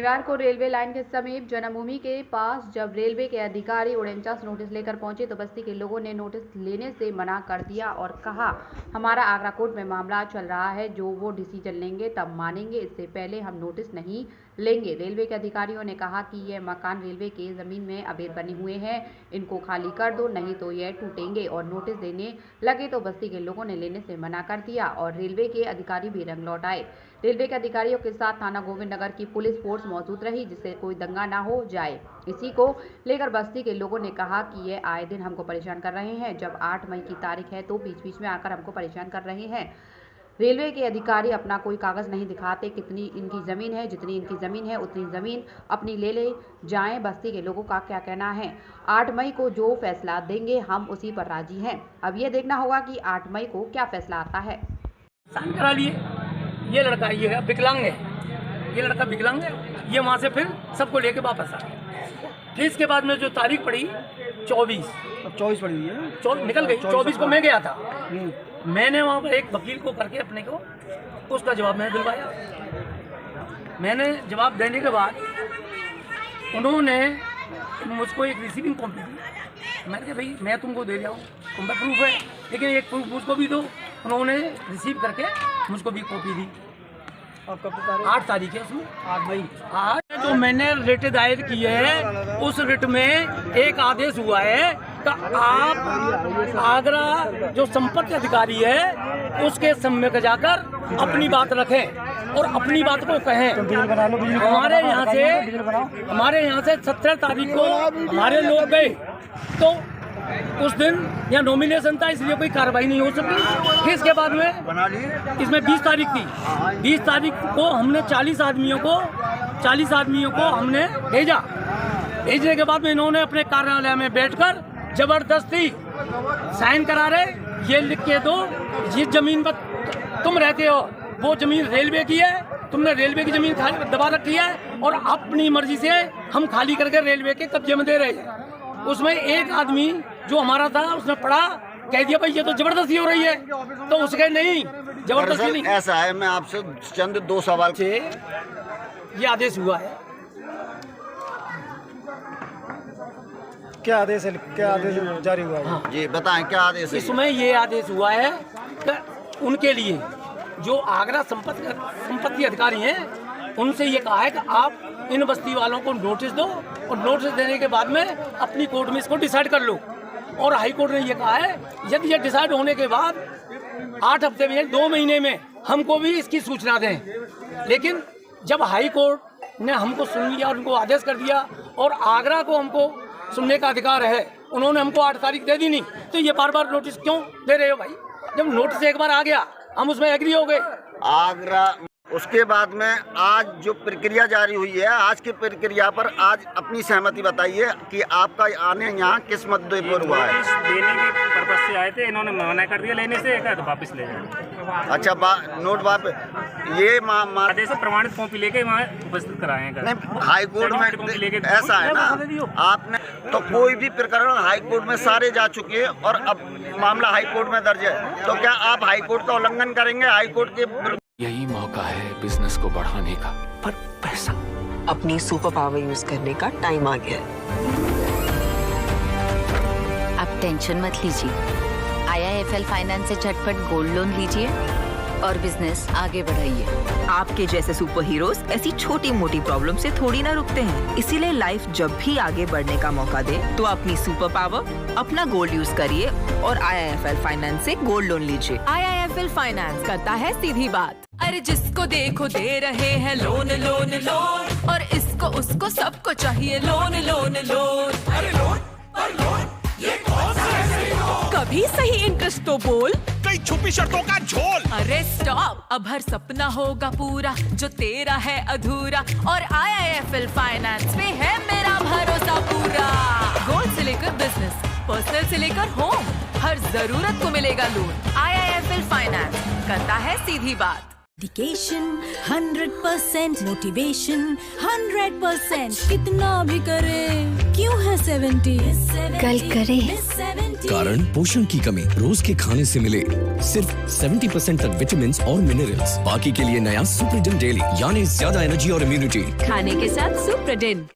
शनिवार को railway line के समीप जन्मभूमि के पास जब रेलवे के अधिकारी उनचास नोटिस लेकर पहुंचे तो बस्ती के लोगों ने नोटिस लेने से मना कर दिया और कहा हमारा आगरा कोर्ट में मामला चल रहा है, जो वो डिसीजन लेंगे तब मानेंगे, इससे पहले हम नोटिस नहीं लेंगे। रेलवे के अधिकारियों ने कहा कि ये मकान रेलवे के जमीन में अवैध बने हुए हैं, इनको खाली कर दो नहीं तो ये टूटेंगे। और नोटिस देने लगे तो बस्ती के लोगों ने लेने से मना कर दिया और रेलवे के अधिकारी भी रंग लौट आए। रेलवे के अधिकारियों के साथ थाना गोविंद नगर की पुलिस फोर्स मौजूद रही, जिससे कोई दंगा ना हो जाए। इसी को लेकर बस्ती के लोगों ने कहा कि ये आए दिन हमको परेशान कर रहे हैं, जब 8 मई की तारीख है तो बीच में आकर हमको परेशान कर रहे हैं। रेलवे के अधिकारी अपना कोई कागज नहीं दिखाते, कितनी इनकी ज़मीन है, जितनी इनकी ज़मीन है उतनी ज़मीन अपनी ले जाएं। बस्ती के लोगों का क्या कहना है? 8 मई को जो फैसला देंगे हम उसी पर राजी हैं। अब ये देखना होगा कि 8 मई को क्या फैसला आता है। साइन करा लिए, ये लड़का ये विकलांग है, ये लड़का विकलांग है, ये वहाँ से फिर सबको लेके वापस आ गया। फिर इसके बाद में जो तारीख पड़ी 24 पड़ी हुई है, निकल गई। 24 को मैं गया था, मैंने वहाँ पर एक वकील को करके अपने को उसका जवाब मैंने दिलवाया। मैंने जवाब देने के बाद उन्होंने मुझको एक रिसीविंग कॉपी दी। मैंने कहा भाई मैं तुमको दे रहा हूँ, तुम पर प्रूफ है, लेकिन एक प्रूफ मुझको भी दो। उन्होंने रिसीव करके मुझको भी कॉपी दी। आपका 8 तारीख है, उसमें 8 मई। आज जो मैंने रिट दायर की है उस रिट में एक आदेश हुआ है कि आप आगरा जो संपत्ति अधिकारी है उसके सम्मुख जाकर अपनी बात रखें और अपनी बात को कहें। हमारे यहाँ से 17 तारीख को हमारे लोग गए तो उस दिन यहाँ नॉमिनेशन था, इसलिए कोई कार्रवाई नहीं हो सकी। फिर इसके बाद में इसमें 20 तारीख थी, 20 तारीख को हमने 40 आदमियों को हमने भेजा। भेजने के बाद में इन्होंने अपने कार्यालय में बैठकर जबरदस्ती साइन करा रहे, ये लिख के दो जिस जमीन पर तुम रहते हो वो जमीन रेलवे की है, तुमने रेलवे की जमीन खाली दबा रखी है और अपनी मर्जी से हम खाली करके रेलवे के कब्जे में दे रहे हैं। उसमें एक आदमी जो हमारा था उसने पढ़ा, कह दिया भाई ये तो जबरदस्ती हो रही है, तो उसके नहीं, जबरदस्ती नहीं। ऐसा है, मैं आपसे चंद 2 सवाल से ये आदेश हुआ है। क्या आदेश है, क्या आदेश जारी हुआ है? हाँ। जी बताएं क्या आदेश है? इसमें ये आदेश हुआ है कि उनके लिए जो आगरा संपत्ति अधिकारी हैं उनसे ये कहा है कि आप इन बस्ती वालों को नोटिस दो और नोटिस देने के बाद में अपनी कोर्ट में इसको डिसाइड कर लो। और हाई कोर्ट ने ये कहा है यदि ये डिसाइड होने के बाद 8 हफ्ते में 2 महीने में हमको भी इसकी सूचना दें। लेकिन जब हाई कोर्ट ने हमको सुन लिया और उनको आदेश कर दिया और आगरा को हमको सुनने का अधिकार है, उन्होंने हमको 8 तारीख दे दी नहीं, तो ये बार नोटिस क्यों दे रहे हो भाई? जब नोटिस एक बार आ गया हम उसमें एग्री हो गए। आगरा उसके बाद में आज जो प्रक्रिया जारी हुई है, आज की प्रक्रिया पर आज अपनी सहमति बताइए कि आपका आने यहाँ किस मुद्दे पर हुआ है? देने के पर्पज से आए थे, इन्होंने मना कर दिया लेने से, तो वापस ले जाए। अच्छा नोट वापस ये आदेश से प्रमाणित कॉपी लेके वहाँ उपस्थित कराए हैं। नहीं, हाई कोर्ट में ऐसा है ना, आपने तो कोई भी प्रकरण हाई कोर्ट में सारे जा चुके हैं और अब मामला हाई कोर्ट में दर्ज है, तो क्या आप हाई कोर्ट का उल्लंघन करेंगे? हाई कोर्ट के यही मौका है बिजनेस को बढ़ाने का, पर पैसा। अपनी सुपर पावर यूज करने का टाइम आ गया है। आप टेंशन मत लीजिए, IIFL फाइनेंस से झटपट गोल्ड लोन लीजिए और बिजनेस आगे बढ़ाइए। आपके जैसे सुपर हीरोज ऐसी छोटी मोटी प्रॉब्लम से थोड़ी ना रुकते हैं, इसीलिए लाइफ जब भी आगे बढ़ने का मौका दे तो अपनी सुपर पावर, अपना गोल्ड यूज करिए और IIFL फाइनेंस से गोल्ड लोन लीजिए। IIFL फाइनेंस करता है सीधी बात। अरे जिसको देखो दे रहे हैं लोन लोन लोन, और इसको उसको सबको चाहिए लोन लोन लोन। अरे लोन पर लोन, ये कौन सा है लोन? कभी सही इंटरेस्ट तो बोल, कई छुपी शर्तों का झोल। अरे स्टॉप, अब हर सपना होगा पूरा जो तेरा है अधूरा, और IIFL फाइनेंस पे है मेरा भरोसा पूरा। गोल्ड से लेकर बिजनेस, पर्सनल से लेकर होम, हर जरूरत को मिलेगा लोन। IIFL फाइनेंस करता है सीधी बात। डेडिकेशन 100%, मोटिवेशन 100%, कितना भी करे क्यों है 70? कल करे। कारण पोषण की कमी रोज के खाने से मिले सिर्फ 70% तक विटामिन और मिनरल्स। बाकी के लिए नया सुपरडिन डेली, यानी ज्यादा एनर्जी और इम्यूनिटी। खाने के साथ सुप्रडिन।